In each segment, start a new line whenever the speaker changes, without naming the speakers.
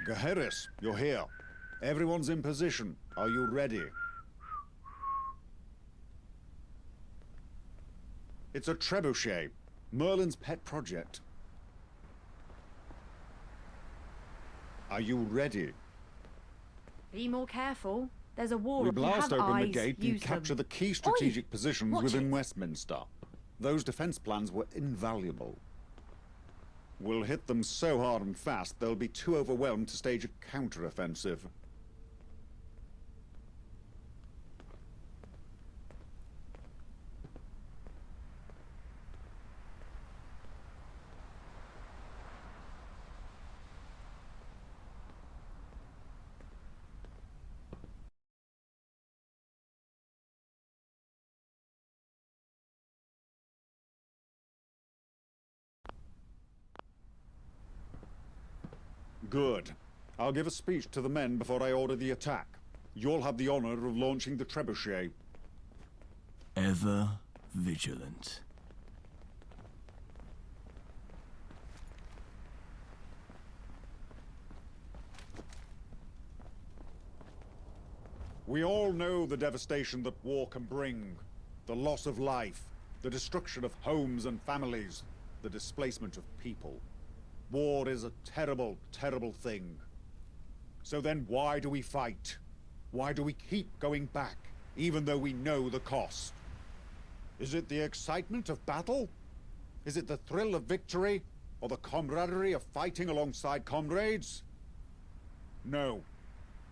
Gaheris, you're here. Everyone's in position. Are you ready? It's a trebuchet, Merlin's pet project. Are you ready?
Be more careful. There's a war.
We
If you
blast
have
open the
eyes,
gate and
use
capture
them.
the key strategic positions
Watch
within
it.
Westminster. Those defense plans were invaluable. We'll hit them so hard and fast, they'll be too overwhelmed to stage a counter-offensive. Good. I'll give a speech to the men before I order the attack. You'll have the honor of launching the trebuchet.
Ever vigilant.
We all know the devastation that war can bring. The loss of life, the destruction of homes and families, the displacement of people. War is a terrible, terrible thing. So then why do we fight? Why do we keep going back, even though we know the cost? Is it the excitement of battle? Is it the thrill of victory? Or the camaraderie of fighting alongside comrades? No.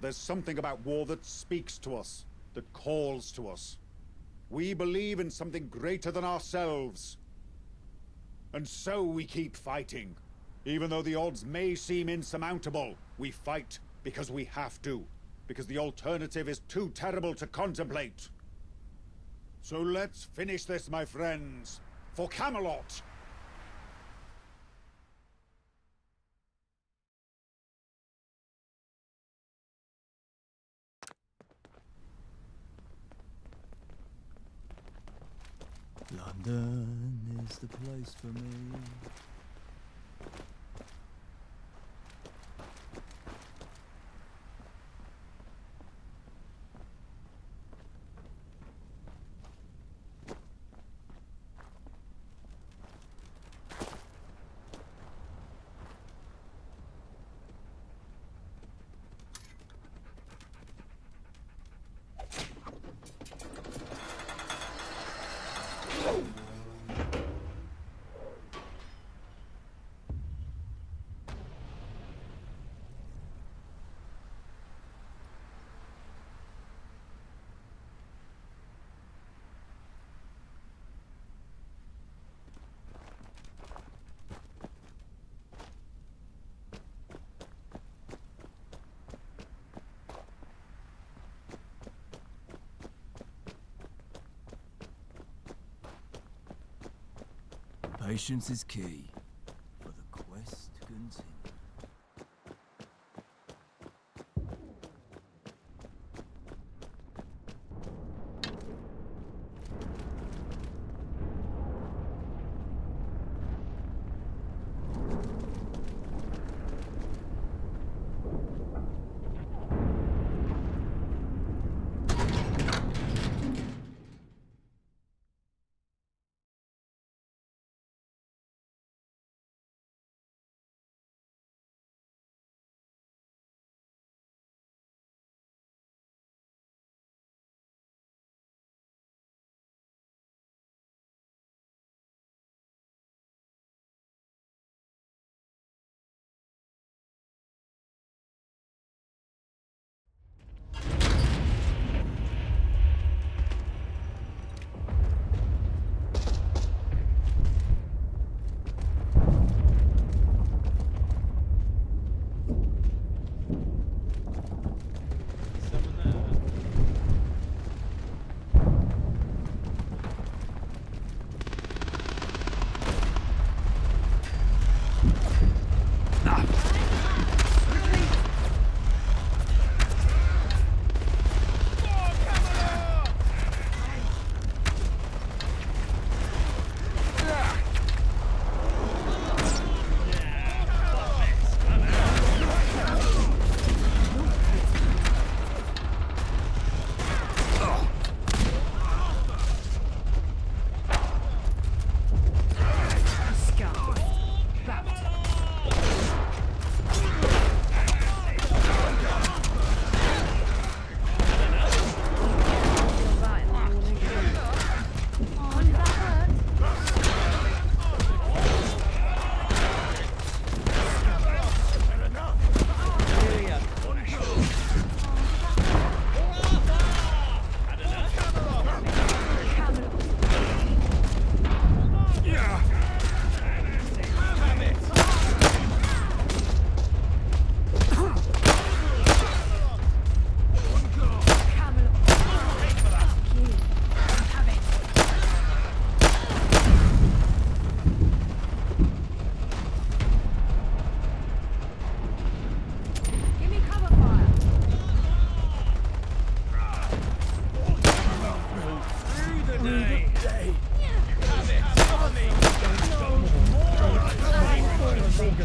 There's something about war that speaks to us, that calls to us. We believe in something greater than ourselves. And so we keep fighting. Even though the odds may seem insurmountable, we fight because we have to. Because the alternative is too terrible to contemplate. So let's finish this, my friends. For Camelot!
London is the place for me. Patience is key for the quest to continue.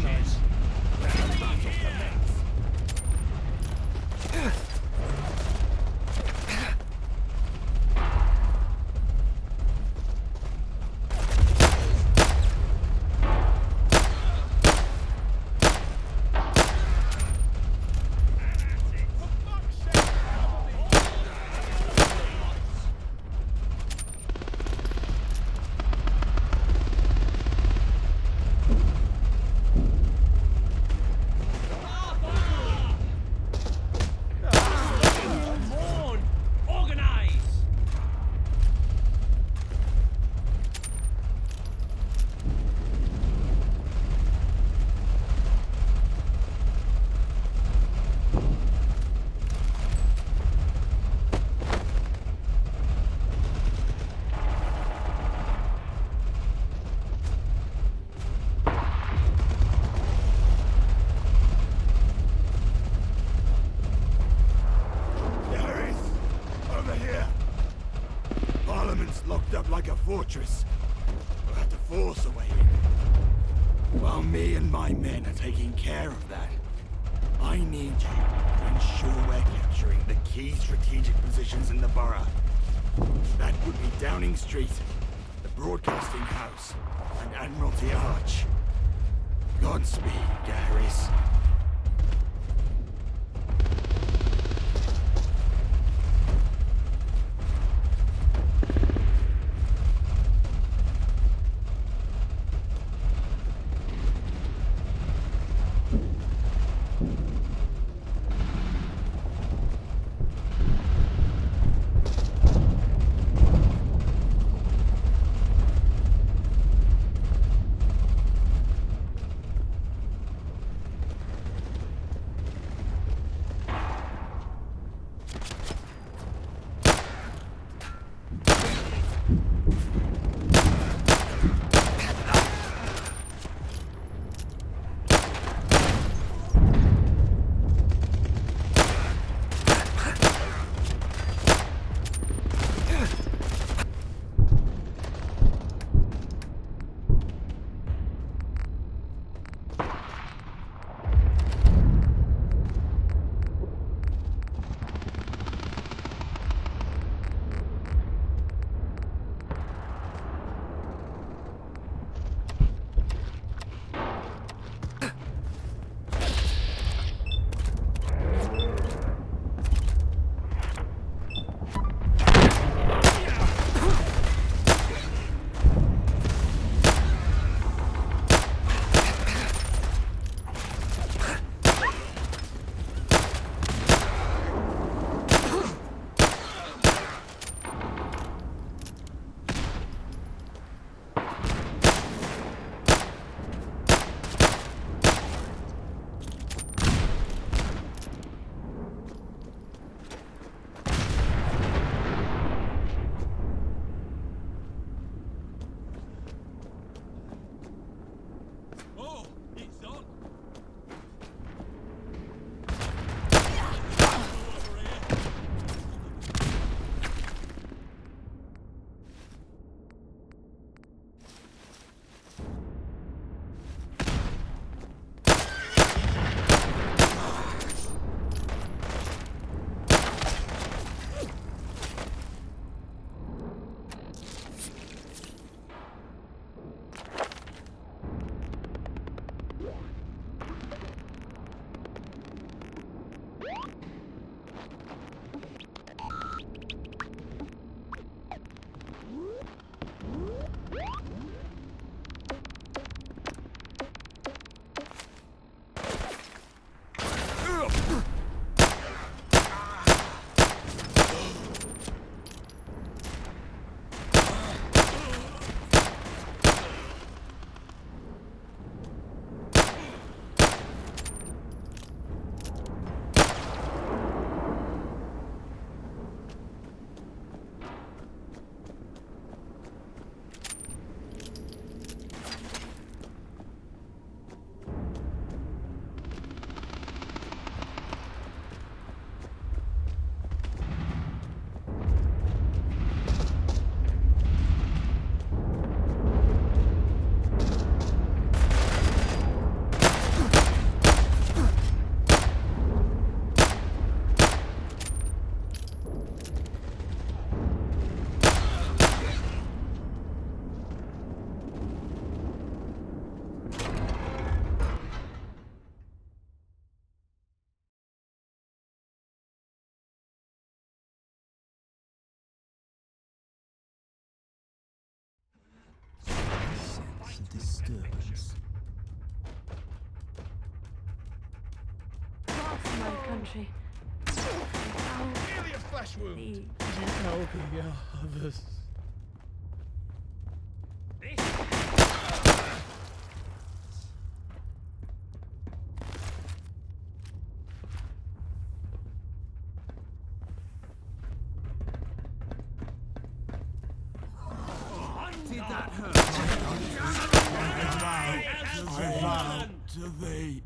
Organize.
Mourn! Organize!
Harris! Over here! Parliament's locked up like a fortress. We'll have to force a way in. While me and my men are taking care of that, I need you to ensure we're capturing the key strategic positions in the borough. That would be Downing Street, the Broadcasting House, and Admiralty Arch. Godspeed, Garrus.
my country. How
Merely a flesh wound.
the
You help the others.
Did that hurt? I vow to thee.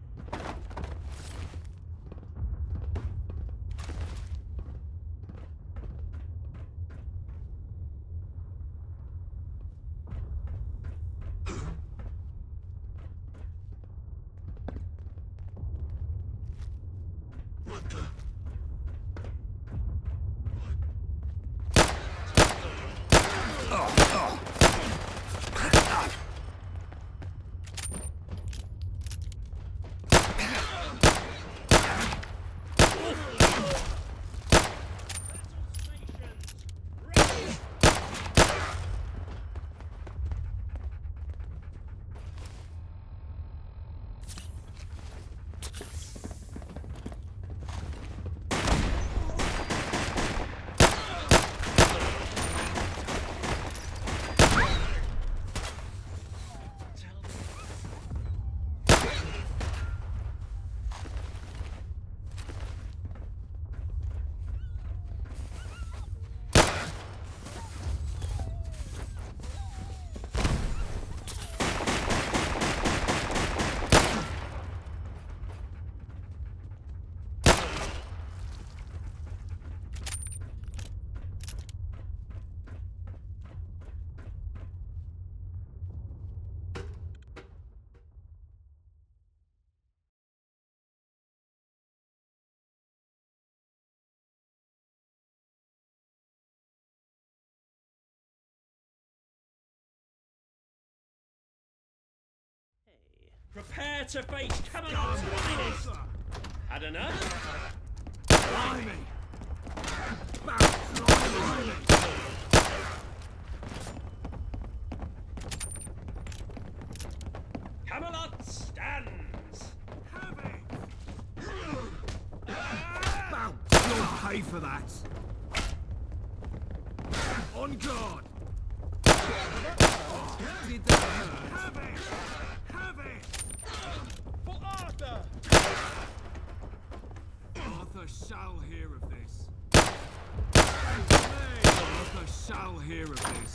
Prepare to face Camelot's finest. Had enough?
Blimey! Bounce, blimey!
Camelot stands.
Have it! Bounce! You'll pay for that! On guard! Did that hurt? Have it! Have it!
For Arthur!
Arthur shall hear of this. Arthur shall hear of this.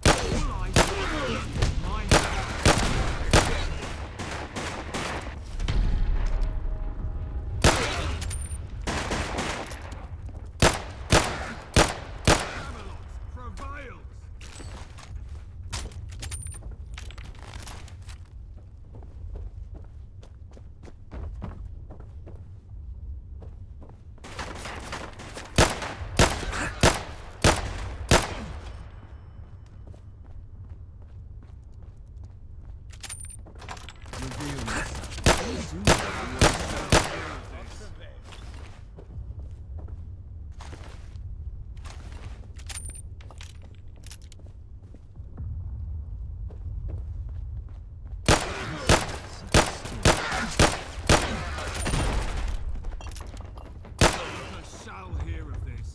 All I do, my hand. Camelot prevails. Reveal yourself. Do yourself. Arthur shall hear of this.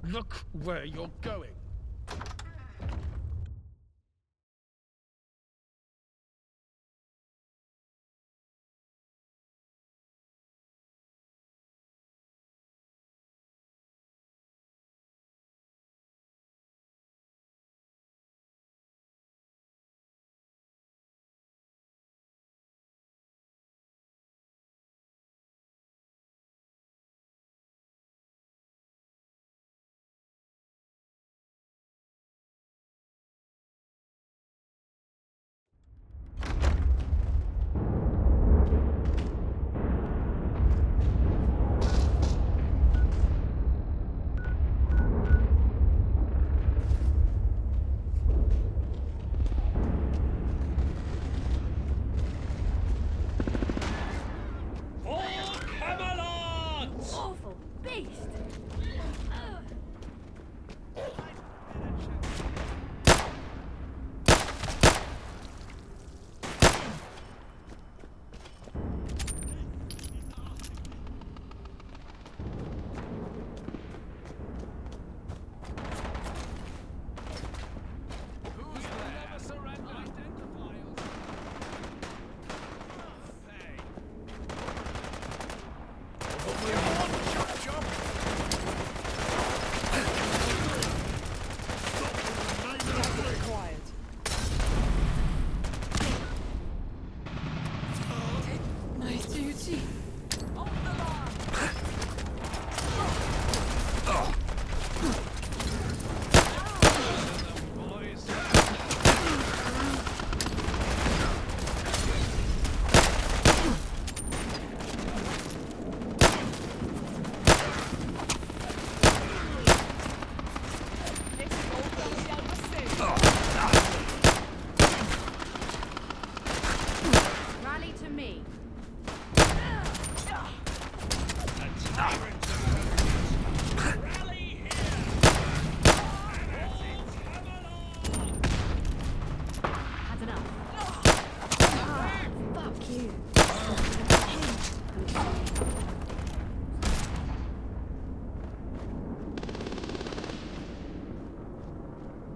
Look where you're going.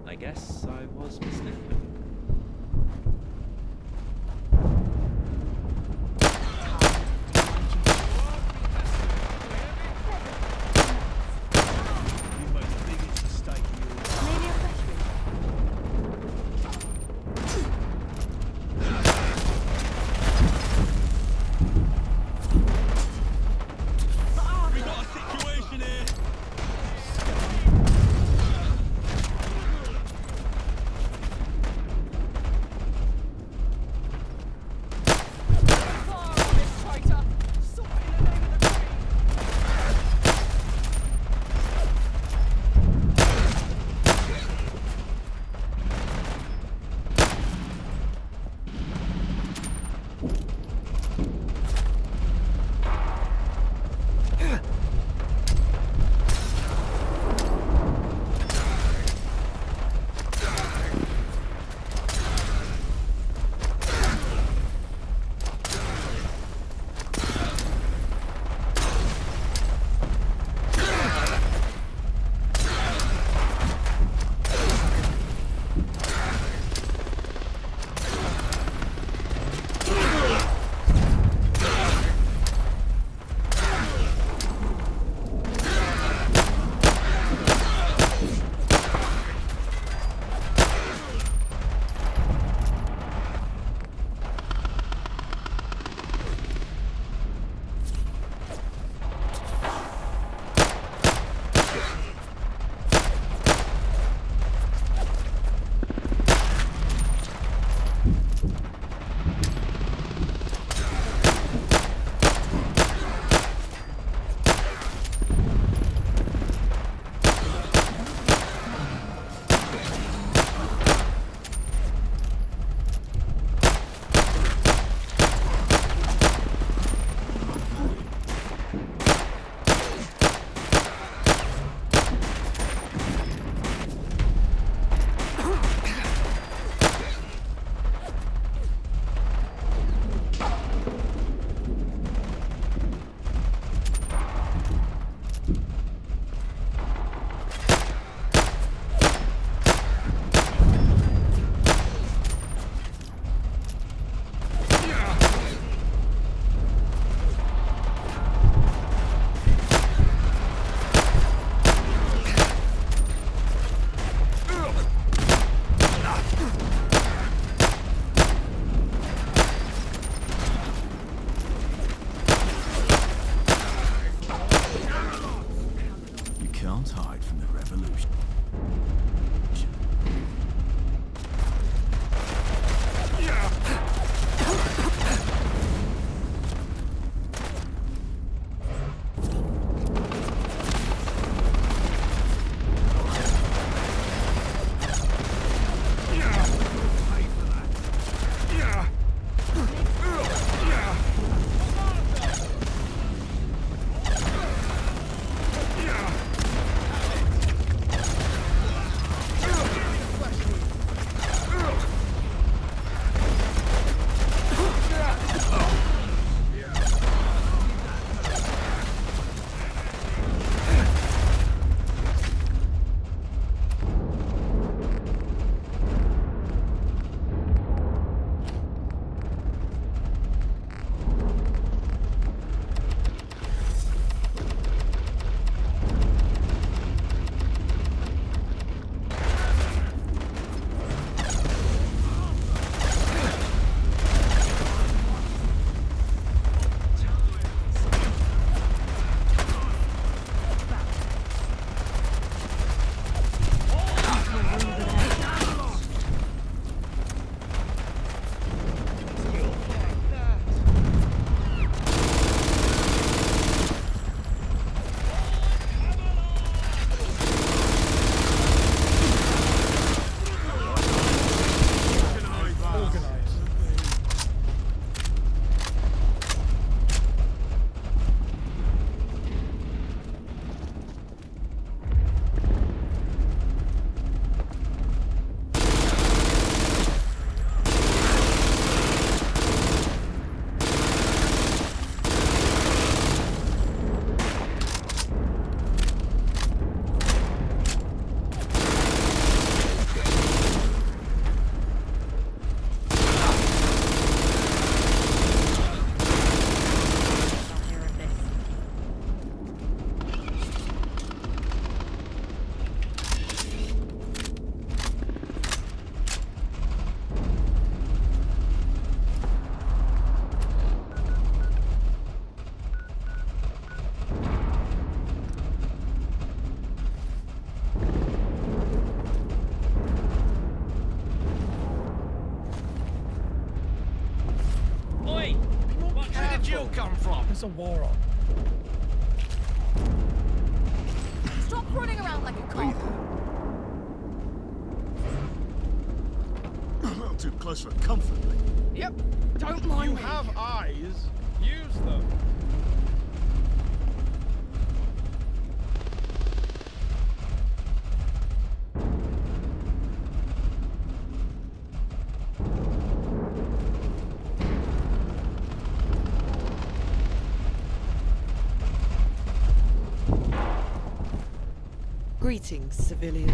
I guess I was mistaken.
Maybe a fresh route.
We got a situation here.
come from? There's a war on.
Stop running around like a cop.
A little too close for comfort, mate.
Yep.
Don't mind
You
me.
have eyes. Use them.
Greetings, civilian.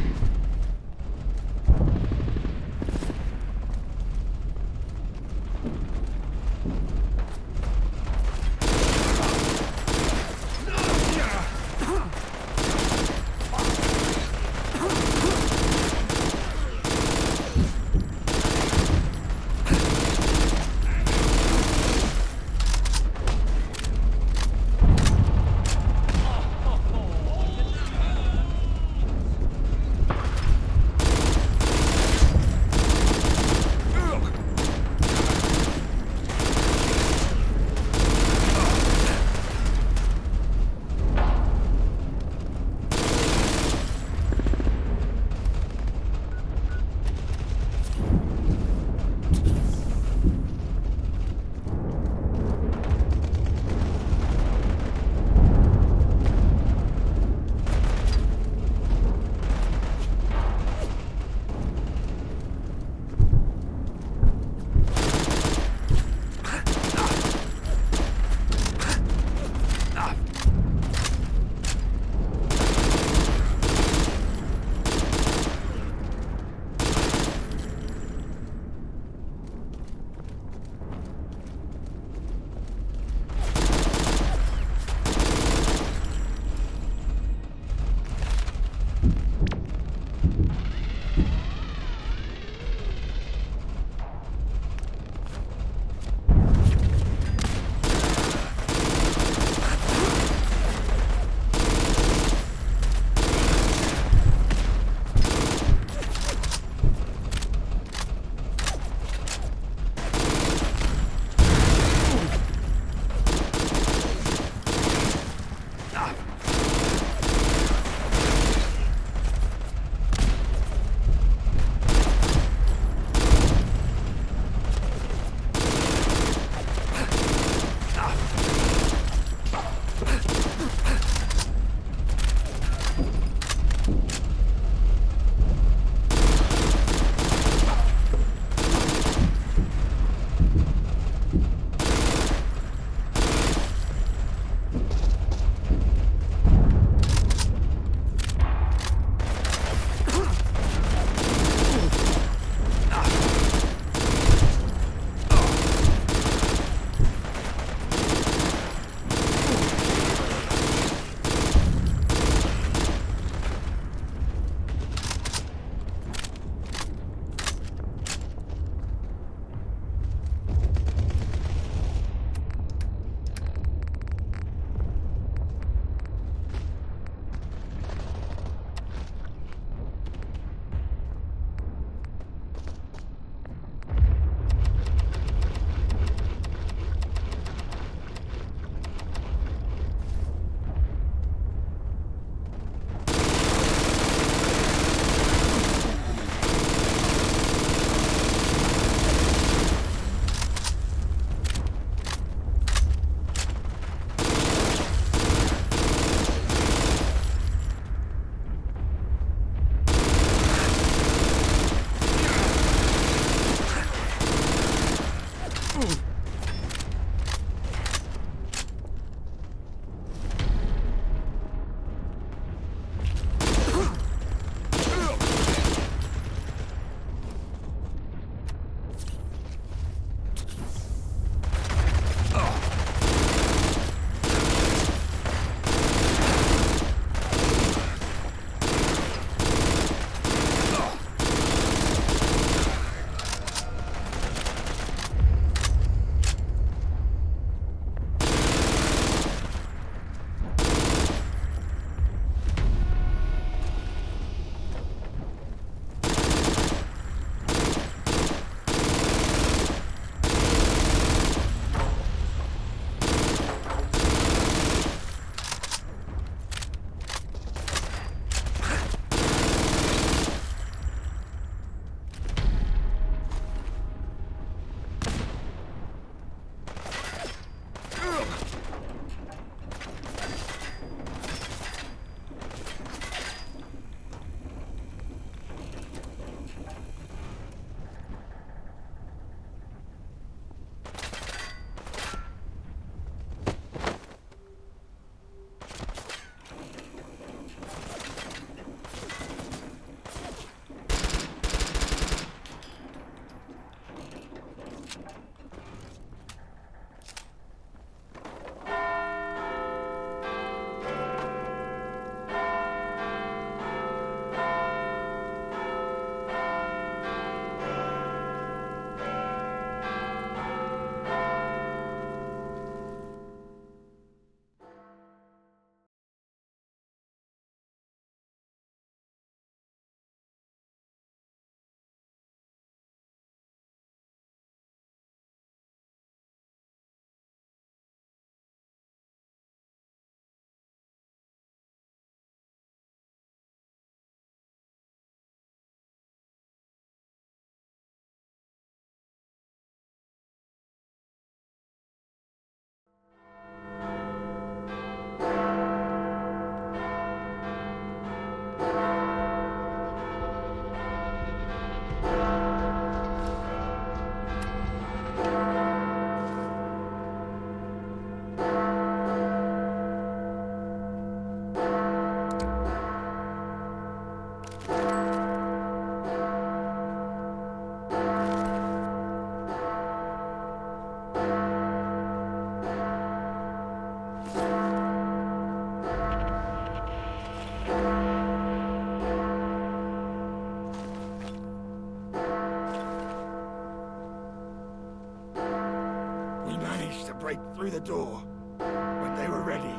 break through the door when they were ready.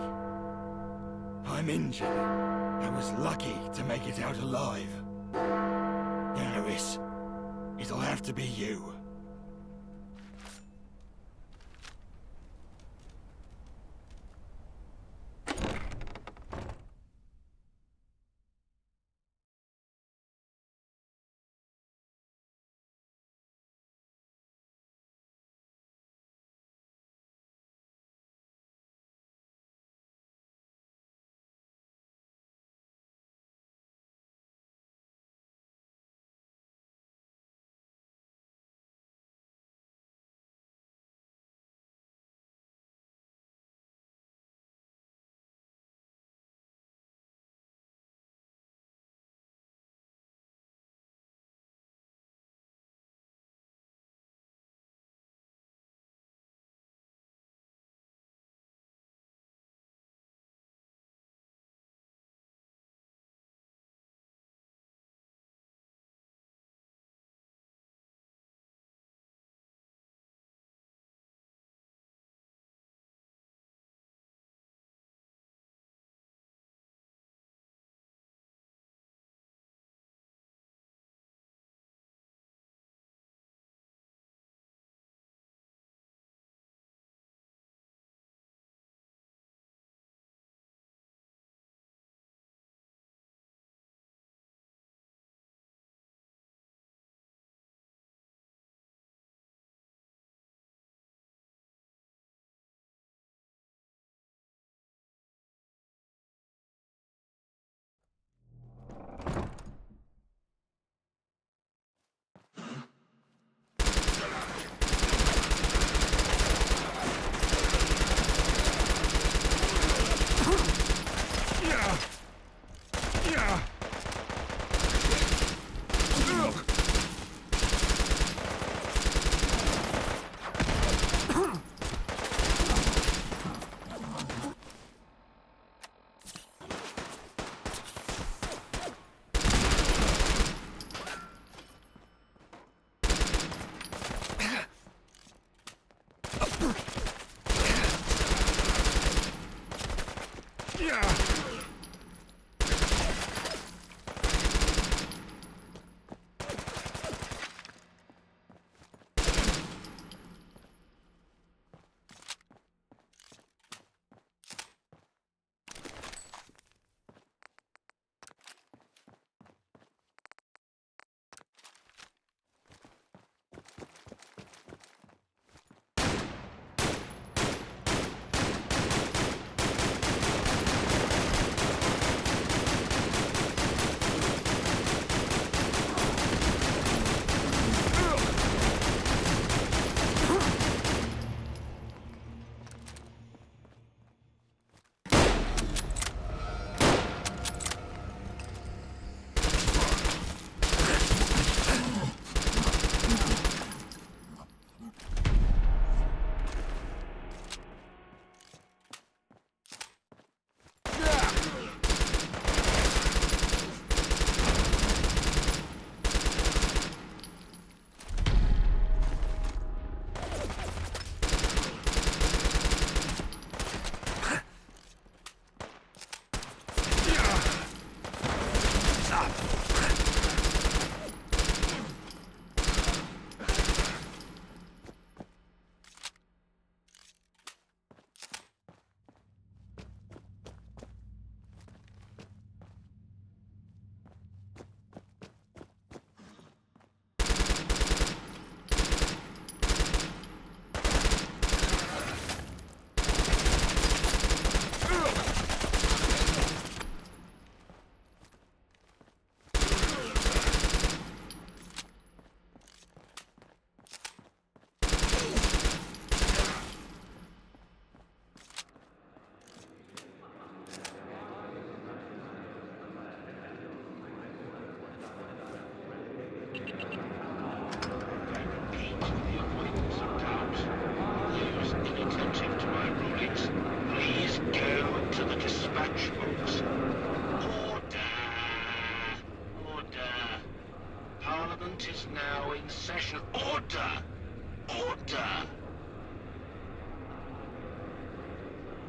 I'm injured. I was lucky to make it out alive. Eris, it'll have to be you.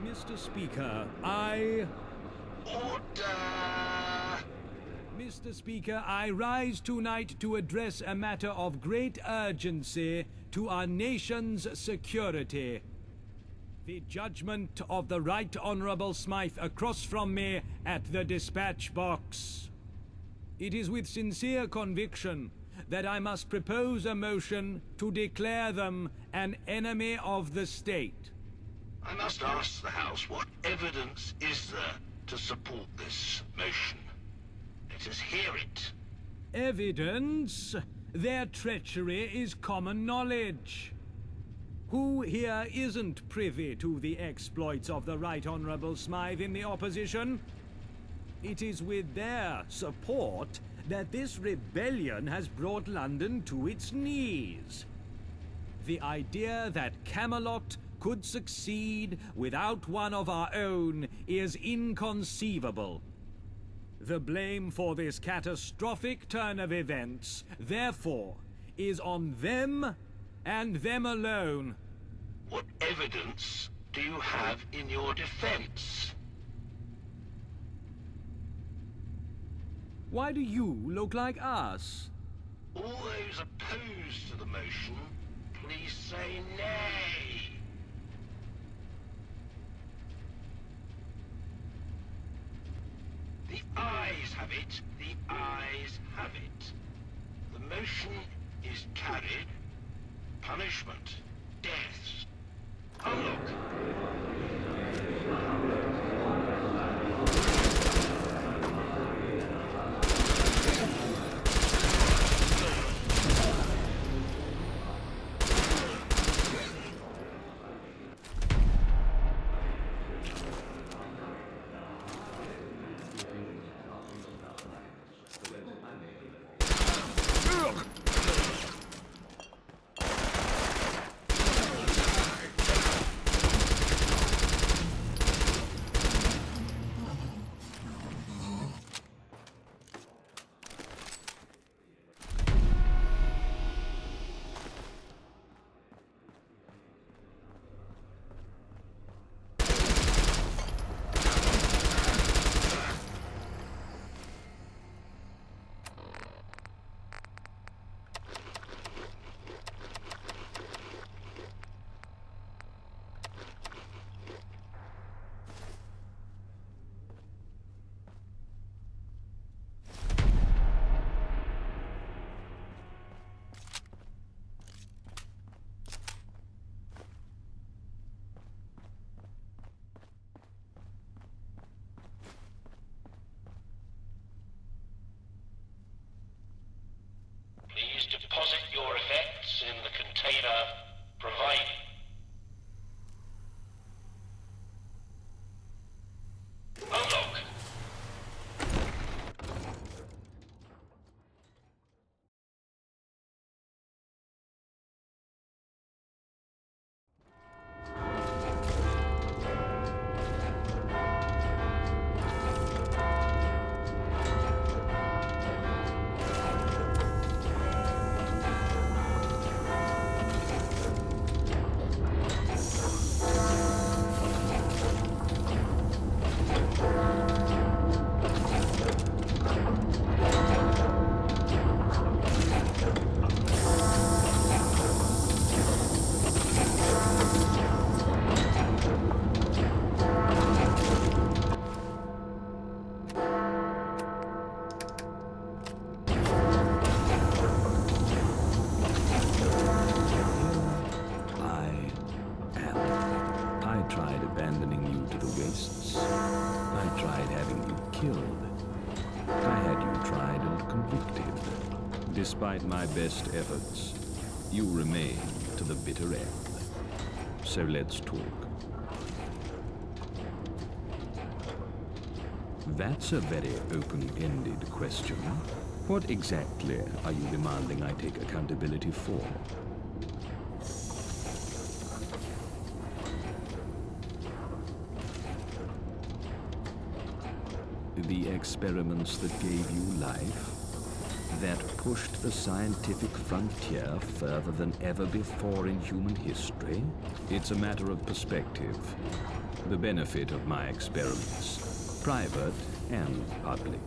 Mr. Speaker, I...
Order!
Mr. Speaker, I rise tonight to address a matter of great urgency to our nation's security. The judgment of the Right Honourable Smythe across from me at the dispatch box. It is with sincere conviction that I must propose a motion to declare them an enemy of the state.
I must ask the House, what evidence is there to support this motion? Let us hear it.
Evidence? Their treachery is common knowledge. Who here isn't privy to the exploits of the Right Honourable Smythe in the opposition? It is with their support that this rebellion has brought London to its knees. The idea that Camelot could succeed without one of our own is inconceivable. The blame for this catastrophic turn of events, therefore, is on them and them alone.
What evidence do you have in your defense?
Why do you look like us?
All those opposed to the motion, please say nay. The ayes have it. The ayes have it. The motion is carried. Punishment. Deaths. Unlock. Please deposit your effects in the container provided. Unlock.
Despite my best efforts, you remain to the bitter end. So let's talk. That's a very open-ended question. What exactly are you demanding I take accountability for? The experiments that gave you life? that pushed the scientific frontier further than ever before in human history? It's a matter of perspective. The benefit of my experiments, private and public,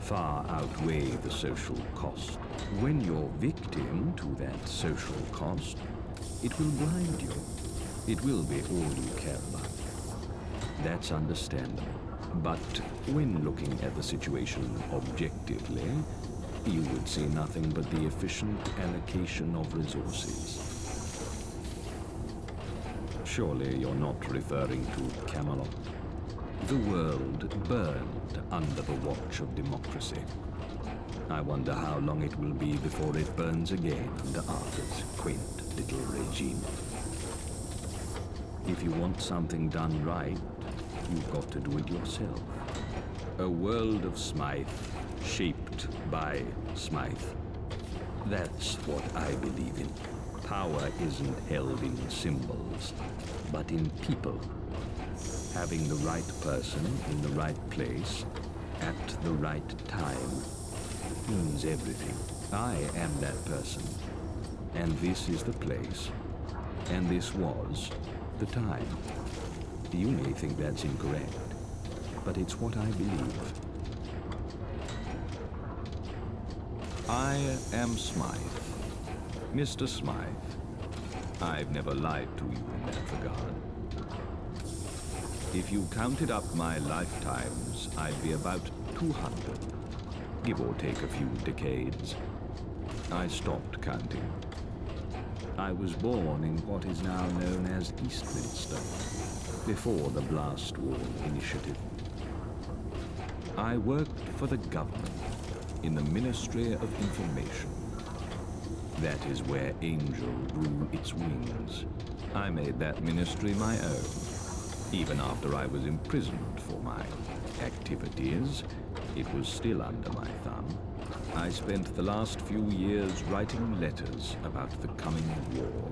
far outweigh the social cost. When you're victim to that social cost, it will blind you. It will be all you care about. That's understandable. But when looking at the situation objectively, you would see nothing but the efficient allocation of resources. Surely you're not referring to Camelot. The world burned under the watch of democracy. I wonder how long it will be before it burns again under Arthur's quaint little regime. If you want something done right, you've got to do it yourself. A world of Smythe, shaped by Smythe. That's what I believe in. Power isn't held in symbols, but in people. Having the right person in the right place at the right time means everything. I am that person, and this is the place, and this was the time. You may think that's incorrect, but it's what I believe. I am Smythe. Mr. Smythe. I've never lied to you in that regard. If you counted up my lifetimes, I'd be about 200, give or take a few decades. I stopped counting. I was born in what is now known as Eastminster, before the Blast Wall Initiative. I worked for the government in the Ministry of Information. That is where Angel grew its wings. I made that ministry my own, even after I was imprisoned for my activities. It was still under my thumb. I spent the last few years writing letters about the coming war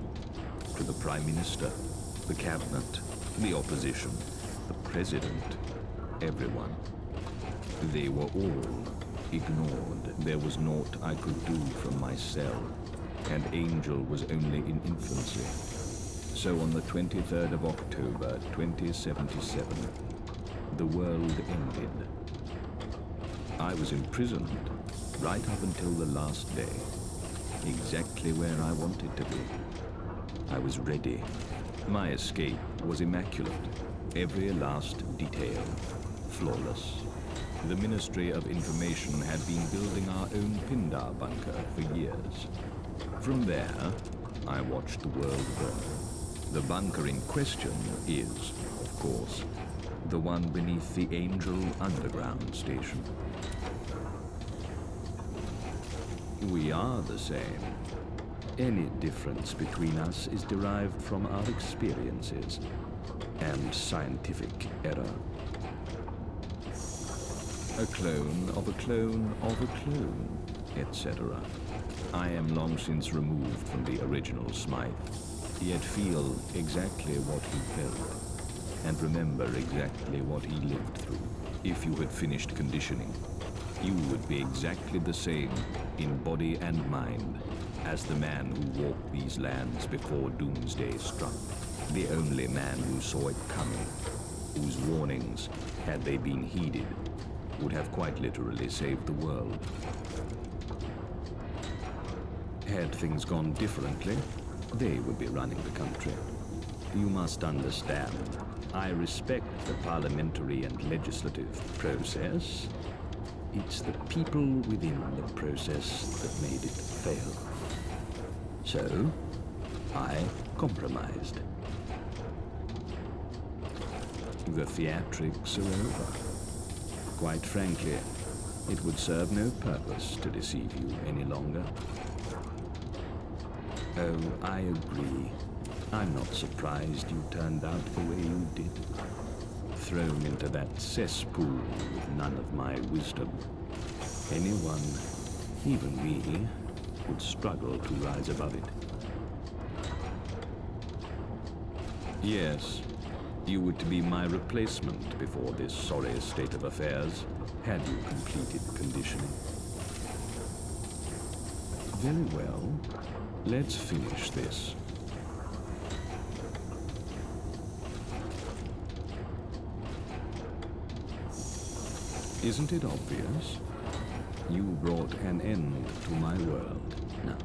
to the Prime Minister, the Cabinet, the opposition, the President, everyone. They were all ignored. There was naught I could do from my cell, and Angel was only in infancy. So on the 23rd of October, 2077, the world ended. I was imprisoned right up until the last day, exactly where I wanted to be. I was ready. My escape was immaculate, every last detail flawless. The Ministry of Information had been building our own Pindar bunker for years. From there, I watched the world burn. The bunker in question is, of course, the one beneath the Angel Underground Station. We are the same. Any difference between us is derived from our experiences and scientific error. A clone of a clone of a clone, etc. I am long since removed from the original Smythe, yet feel exactly what he felt, and remember exactly what he lived through. If you had finished conditioning, you would be exactly the same in body and mind as the man who walked these lands before Doomsday struck. The only man who saw it coming, whose warnings, had they been heeded, would have quite literally saved the world. Had things gone differently, they would be running the country. You must understand, I respect the parliamentary and legislative process. It's the people within the process that made it fail. So, I compromised. The theatrics are over. Quite frankly, it would serve no purpose to deceive you any longer. Oh, I agree. I'm not surprised you turned out the way you did. Thrown into that cesspool with none of my wisdom. Anyone, even me, would struggle to rise above it. Yes, you were to be my replacement before this sorry state of affairs, had you completed conditioning. Very well. Let's finish this. Isn't it obvious? You brought an end to my world. Now,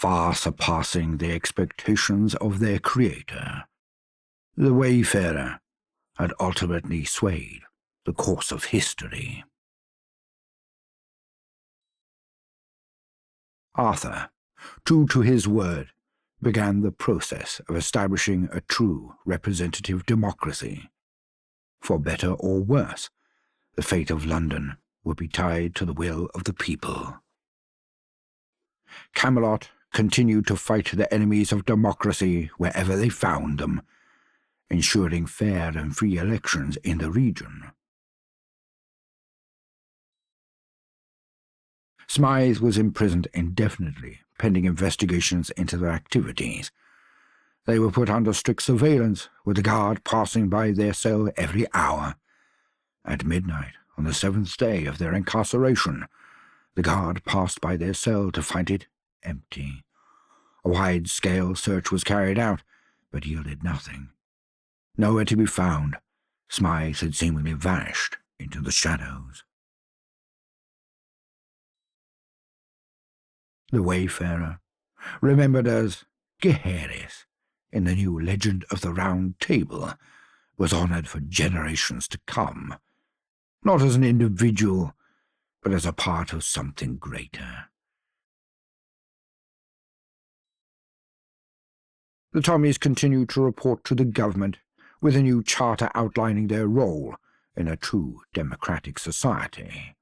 far surpassing the expectations of their creator. The Wayfarer had ultimately swayed the course of history. Arthur, true to his word, began the process of establishing a true representative democracy. For better or worse, the fate of London would be tied to the will of the people. Camelot continued to fight the enemies of democracy wherever they found them, ensuring fair and free elections in the region. Smythe was imprisoned indefinitely, pending investigations into their activities. They were put under strict surveillance, with a guard passing by their cell every hour. At midnight, on the 7th day of their incarceration, the guard passed by their cell to find it empty. A wide-scale search was carried out, but yielded nothing. Nowhere to be found, Smythe had seemingly vanished into the shadows. The Wayfarer, remembered as Gaheris in the new Legend of the Round Table, was honoured for generations to come, not as an individual, but as a part of something greater. The Tommies continued to report to the government, with a new charter outlining their role in a true democratic society.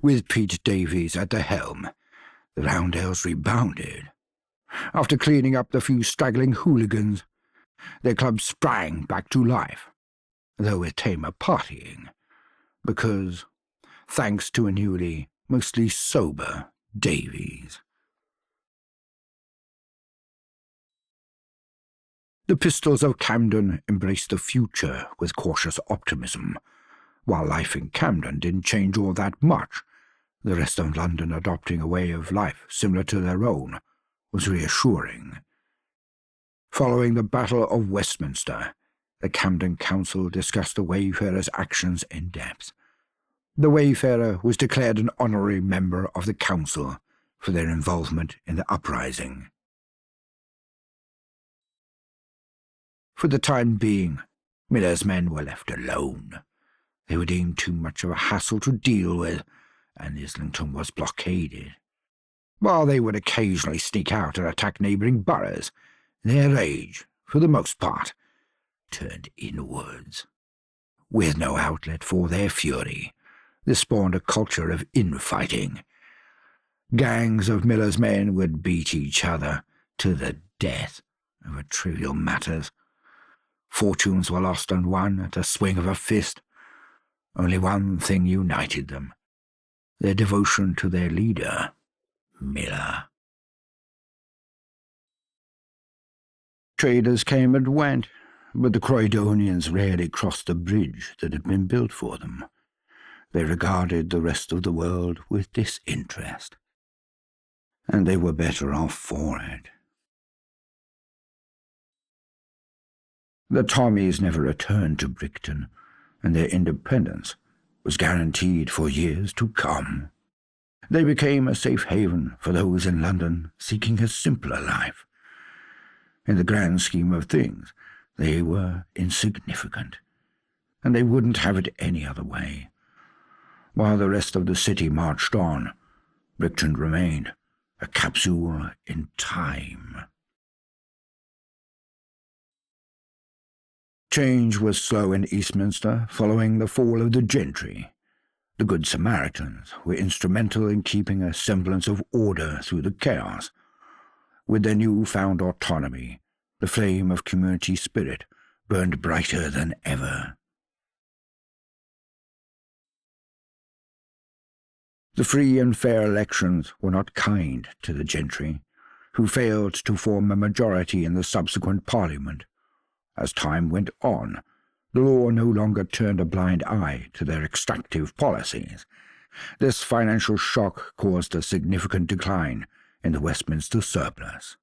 With Pete Davies at the helm, the Roundels rebounded. After cleaning up the few straggling hooligans, their club sprang back to life, though with tamer partying, because, thanks to a newly, mostly sober Davies. The Pistols of Camden embraced the future with cautious optimism. While life in Camden didn't change all that much, the rest of London adopting a way of life similar to their own was reassuring. Following the Battle of Westminster, the Camden Council discussed the Wayfarer's actions in depth. The Wayfarer was declared an honorary member of the Council for their involvement in the uprising. For the time being, Miller's men were left alone. They were deemed too much of a hassle to deal with, and Islington was blockaded. While they would occasionally sneak out and attack neighbouring boroughs, their rage, for the most part, turned inwards. With no outlet for their fury, this spawned a culture of infighting. Gangs of Miller's men would beat each other to the death over trivial matters. Fortunes were lost and won at a swing of a fist. Only one thing united them: their devotion to their leader, Miller. Traders came and went, but the Croydonians rarely crossed the bridge that had been built for them. They regarded the rest of the world with disinterest, and they were better off for it. The Tommies never returned to Brixton, and their independence was guaranteed for years to come. They became a safe haven for those in London seeking a simpler life. In the grand scheme of things, they were insignificant, and they wouldn't have it any other way. While the rest of the city marched on, Brixton remained a capsule in time. Change was slow in Eastminster following the fall of the gentry. The Good Samaritans were instrumental in keeping a semblance of order through the chaos. With their newfound autonomy, the flame of community spirit burned brighter than ever. The free and fair elections were not kind to the gentry, who failed to form a majority in the subsequent Parliament. As time went on, the law no longer turned a blind eye to their extractive policies. This financial shock caused a significant decline in the Westminster surplus.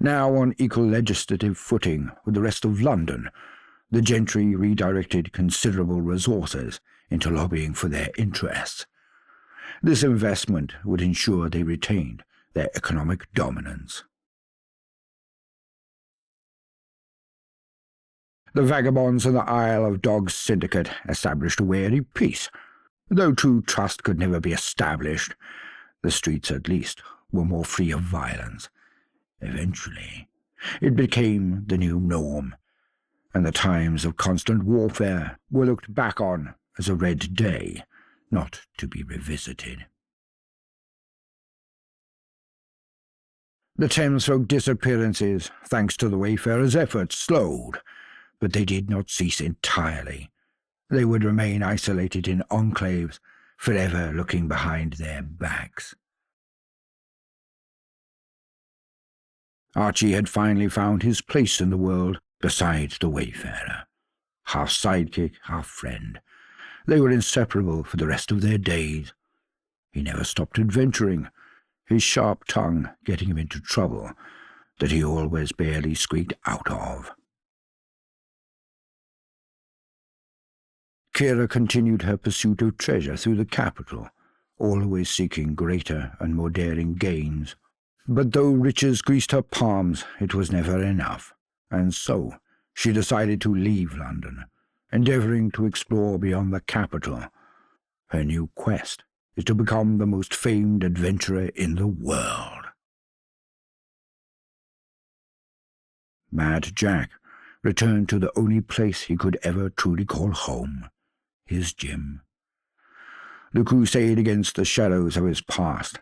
Now on equal legislative footing with the rest of London, the gentry redirected considerable resources into lobbying for their interests.
This investment would ensure they retained their economic dominance. The vagabonds and the Isle of Dogs syndicate established a wary peace. Though true trust could never be established, the streets at least were more free of violence. Eventually, it became the new norm, and the times of constant warfare were looked back on as a red day, not to be revisited. The Thamesfolk disappearances, thanks to the Wayfarers' efforts, slowed, but they did not cease entirely. They would remain isolated in enclaves, forever looking behind their backs. Archie had finally found his place in the world beside the Wayfarer. Half sidekick, half friend. They were inseparable for the rest of their days. He never stopped adventuring, his sharp tongue getting him into trouble that he always barely squeaked out of. Kira continued her pursuit of treasure through the capital, always seeking greater and more daring gains. But though riches greased her palms, it was never enough, and so she decided to leave London, endeavouring to explore beyond the capital. Her new quest is to become the most famed adventurer in the world. Mad Jack returned to the only place he could ever truly call home, his gym. The crusade against the shadows of his past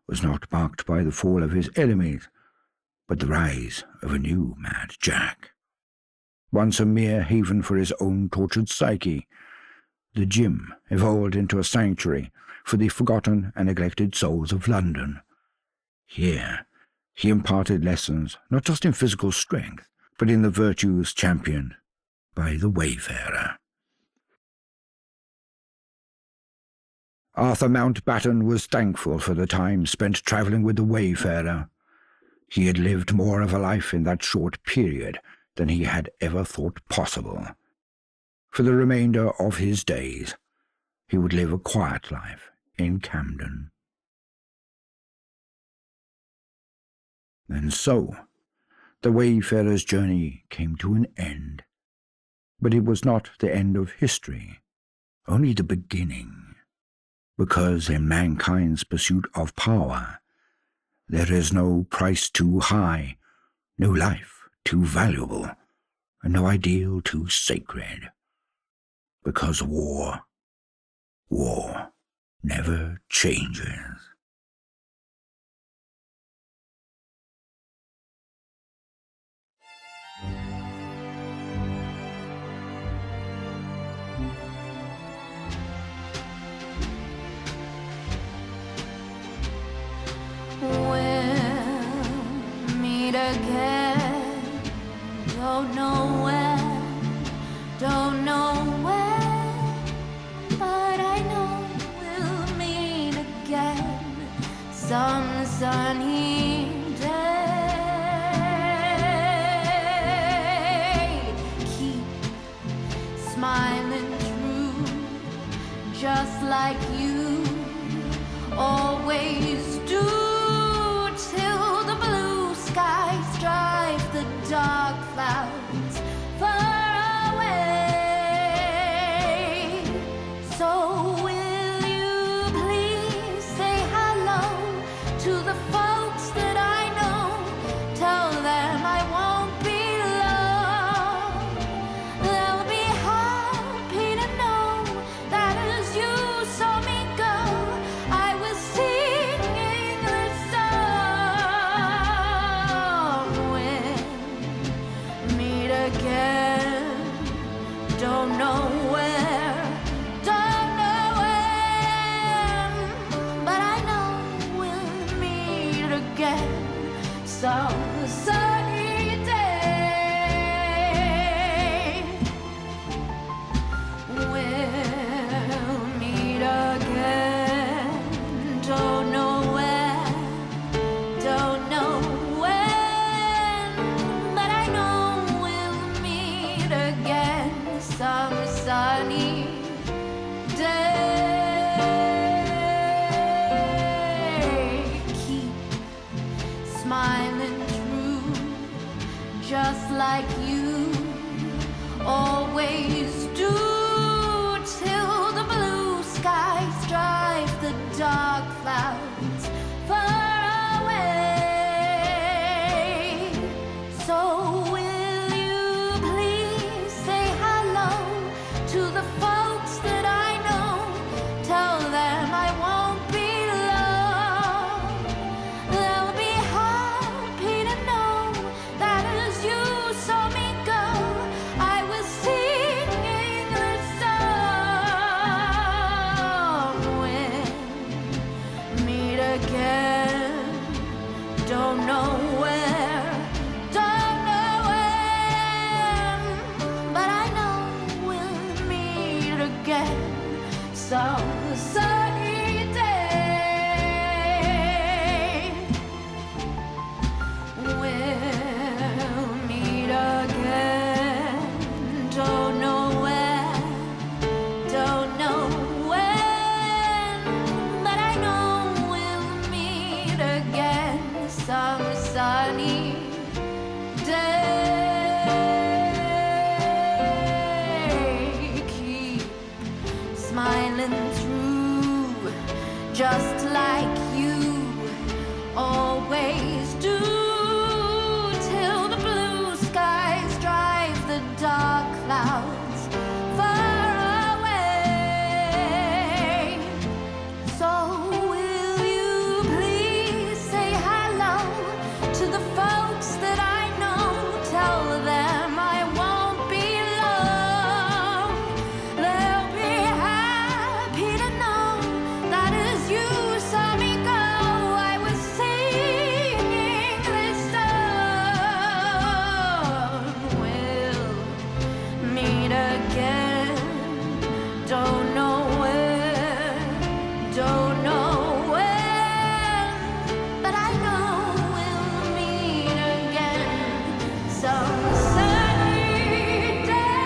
was not marked by the fall of his enemies, but the rise of a new Mad Jack. Once a mere haven for his own tortured psyche, the gym evolved into a sanctuary for the forgotten and neglected souls of London. Here, he imparted lessons not just in physical strength, but in the virtues championed by the Wayfarer. Arthur Mountbatten was thankful for the time spent travelling with the Wayfarer. He had lived more of a life in that short period than he had ever thought possible. For the remainder of his days, he would live a quiet life in Camden. And so, the Wayfarer's journey came to an end. But it was not the end of history, only the beginning. Because in mankind's pursuit of power, there is no price too high, no life too valuable, and no ideal too sacred. Because war never changes.
Again, don't know when, don't know when, but I know we'll meet again some sunny day. Keep smiling through, just like you always do. Drive the dark clouds far away. So will you please say hello to the folks that I know? Tell them I won't be long. They'll be happy to know that as you saw me again. Don't know where, don't know when, but I know we'll meet again some sunny day. We'll meet again. Don't know where, don't know when, but I know we'll meet again some sunny day. Keep smiling through, just like you always do, till the blue skies drive the dark clouds far away. So will you please say hello to the folks that I know? Tell them I won't be long. They'll be happy to know that as you saw me go, I was singing this song. We'll meet again. Don't know where, don't know when, but I know we'll meet again some sunny day.